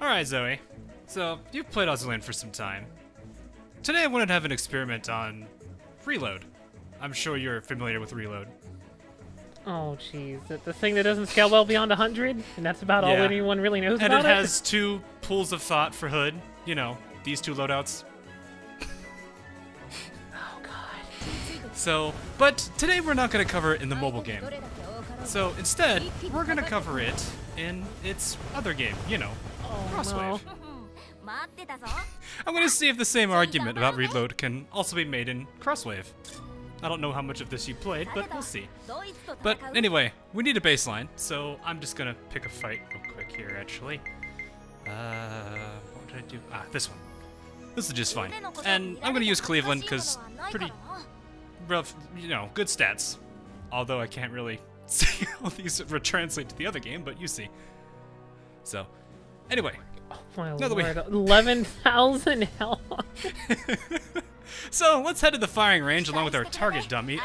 Alright, Zoey. So, you've played Azur Lane for some time. Today I wanted to have an experiment on reload. I'm sure you're familiar with reload. Oh, jeez. The thing that doesn't scale well beyond 100? And that's about all anyone really knows about it? And it has two pools of thought for Hood. You know, these two loadouts. Oh, God. So, but today we're not going to cover it in the mobile game. So, instead, we're going to cover it in its other game, you know, Crosswave. No. I'm going to see if the same argument about reload can also be made in Crosswave. I don't know how much of this you played, but we'll see. But anyway, we need a baseline, so I'm just going to pick a fight real quick here, actually. What did I do? Ah, this one. This is just fine. And I'm going to use Cleveland, because pretty rough, you know, good stats. Although I can't really see how these translate to the other game, but you see. So, anyway. Oh my lord, 11,000 health. So, let's head to the firing range along with our target dummy,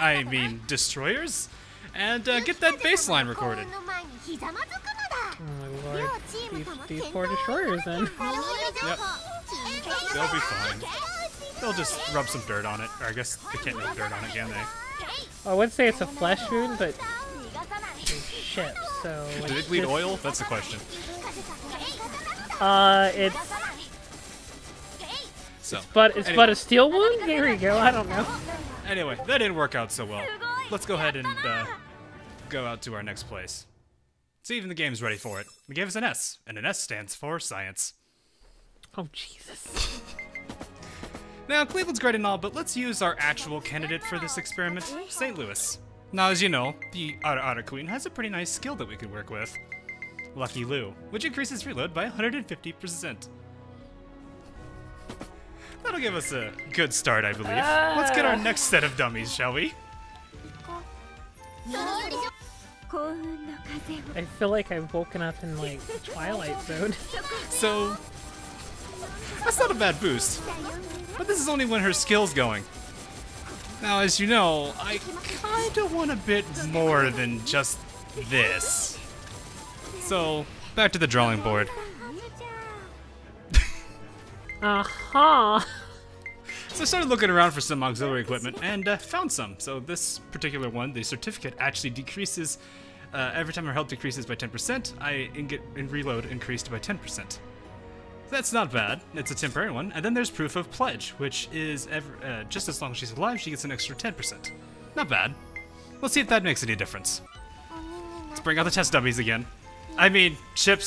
destroyers, and get that baseline recorded. Oh my lord. These poor destroyers then. Yep. They'll be fine. They'll just rub some dirt on it. Or I guess they can't rub dirt on it, can they? I would say it's a flesh wound, but it's ship, so... Did it bleed oil? That's the question. So, it's but a steel wound? There you go, I don't know. Anyway, that didn't work out so well. Let's go ahead and go out to our next place. See, even the game's ready for it. We gave us an S, and an S stands for science. Oh, Jesus. Now, Cleveland's great and all, but let's use our actual candidate for this experiment, St. Louis. Now, as you know, the Otter Queen has a pretty nice skill that we could work with. Lucky Lou, which increases reload by 150%. That'll give us a good start, I believe. Let's get our next set of dummies, shall we? I feel like I've woken up in, like, Twilight Zone. So, that's not a bad boost. But this is only when her skill's going. Now, as you know, I kinda want a bit more than just this. So, back to the drawing board. Aha! So I started looking around for some auxiliary equipment and found some. So this particular one, the certificate, actually decreases every time our health decreases by 10%. I get in reload increased by 10%. That's not bad. It's a temporary one. And then there's proof of pledge, which is just as long as she's alive, she gets an extra 10%. Not bad. Let's see if that makes any difference. Let's bring out the test dummies again. I mean, ship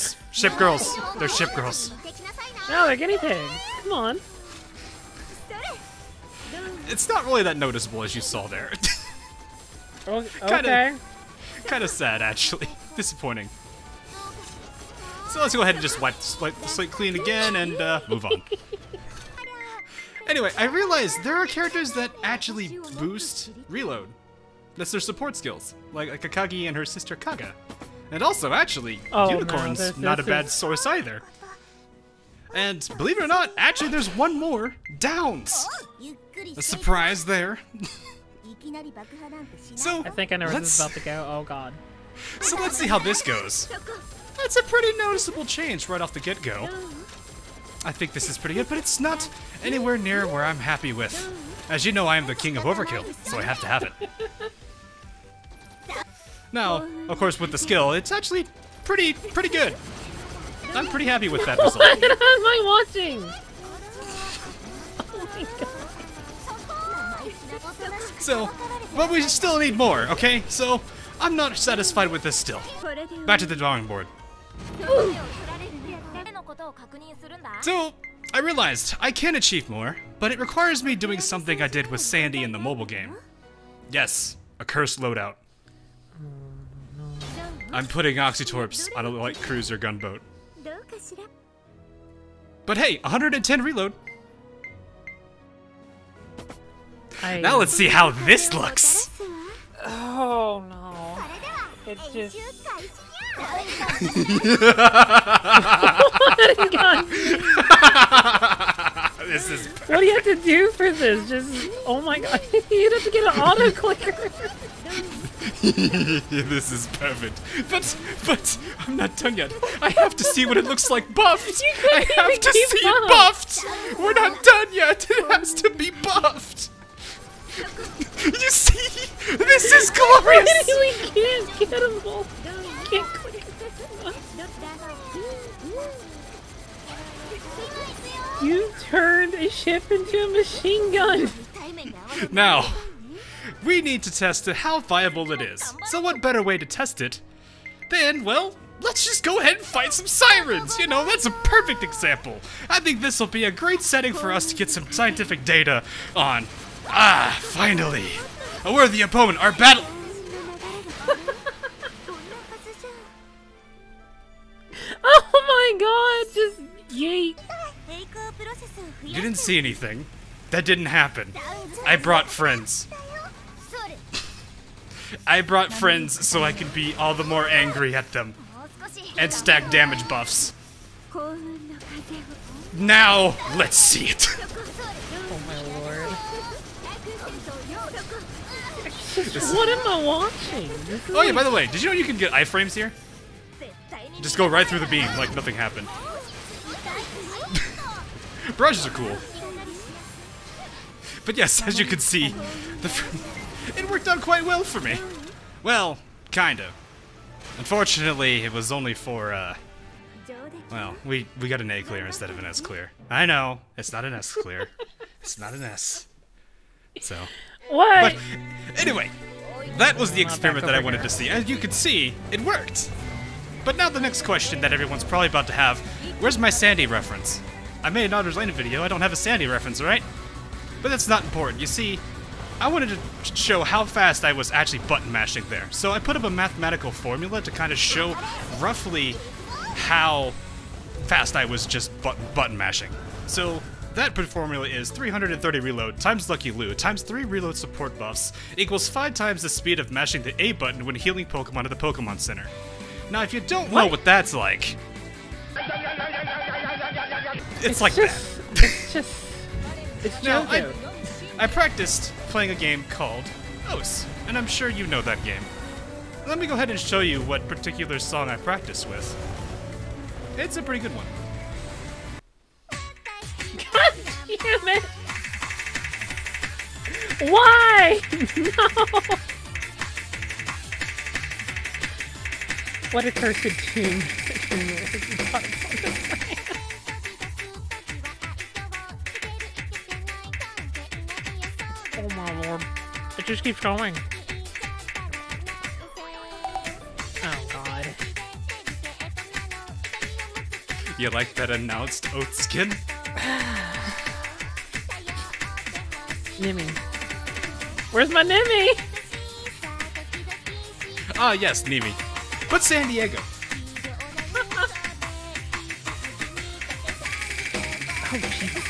girls. They're ship girls. No, they're guinea pigs. Come on. It's not really that noticeable as you saw there. Okay. Kind of sad, actually. Disappointing. So let's go ahead and just wipe the slate clean again and move on. Anyway, I realized there are characters that actually boost reload. That's their support skills, like Akagi and her sister Kaga. And also, actually, unicorns, not a bad source either. And believe it or not, actually there's one more, Downs. A surprise there. So I think I know where this is about to go. Oh god. So let's see how this goes. That's a pretty noticeable change right off the get-go. I think this is pretty good, but it's not anywhere near where I'm happy with. As you know, I am the king of overkill, so I have to have it. Now, of course, with the skill, it's actually pretty good. I'm pretty happy with that result. What am I watching? Oh my god. So, but we still need more, okay? So, I'm not satisfied with this still. Back to the drawing board. So, I realized I can achieve more, but it requires me doing something I did with Sandy in the mobile game. Yes, a cursed loadout. I'm putting Oxytorps on a light cruiser gunboat. But hey, 110 reload. Now let's see how this looks. Oh no. It's just... This is perfect. What do you have to do for this? Just... Oh my god. You'd have to get an auto clicker. This is perfect. But I'm not done yet. I have to see what it looks like buffed. I have to see it buffed. We're not done yet. It has to be buffed. You see? This is glorious. I really can't get them all. Can't click. You turned a ship into a machine gun. Now, we need to test how viable it is. So what better way to test it than, well, let's just go ahead and fight some sirens. You know, that's a perfect example. I think this will be a great setting for us to get some scientific data on. Ah, finally. A worthy opponent, our battle... Oh my god, just yeet. You didn't see anything. That didn't happen. I brought friends. I brought friends so I could be all the more angry at them. And stack damage buffs. Now, let's see it. Oh my lord. What am I watching? Oh yeah, by the way, did you know you can get iframes here? Just go right through the beam like nothing happened. Barrages are cool. But yes, as you can see, it worked out quite well for me. Well, kinda. Unfortunately, it was only for, well, we got an A clear instead of an S clear. I know, it's not an S clear. It's not an S. So. What? But, anyway, that was the experiment that I wanted to see. As you can see, it worked. But now the next question that everyone's probably about to have, where's my Sandy reference? I made an Azur Lane video, I don't have a Sandy reference, right? But that's not important. You see, I wanted to show how fast I was actually button mashing there. So I put up a mathematical formula to kind of show roughly how fast I was just button mashing. So that formula is 330 reload times Lucky Lou times 3 reload support buffs equals 5 times the speed of mashing the A button when healing Pokemon at the Pokemon Center. Now, if you don't know what that's like, it's like that. It's now, JoJo. I practiced playing a game called OS, and I'm sure you know that game. Let me go ahead and show you what particular song I practiced with. It's a pretty good one. God damn it! Why? No! What a cursed tune. Oh my lord. It just keeps going. Oh god. You like that announced oath skin? Nimmy. Where's my Nimmy? Ah, yes, Nimi. But San Diego. Oh, Jesus.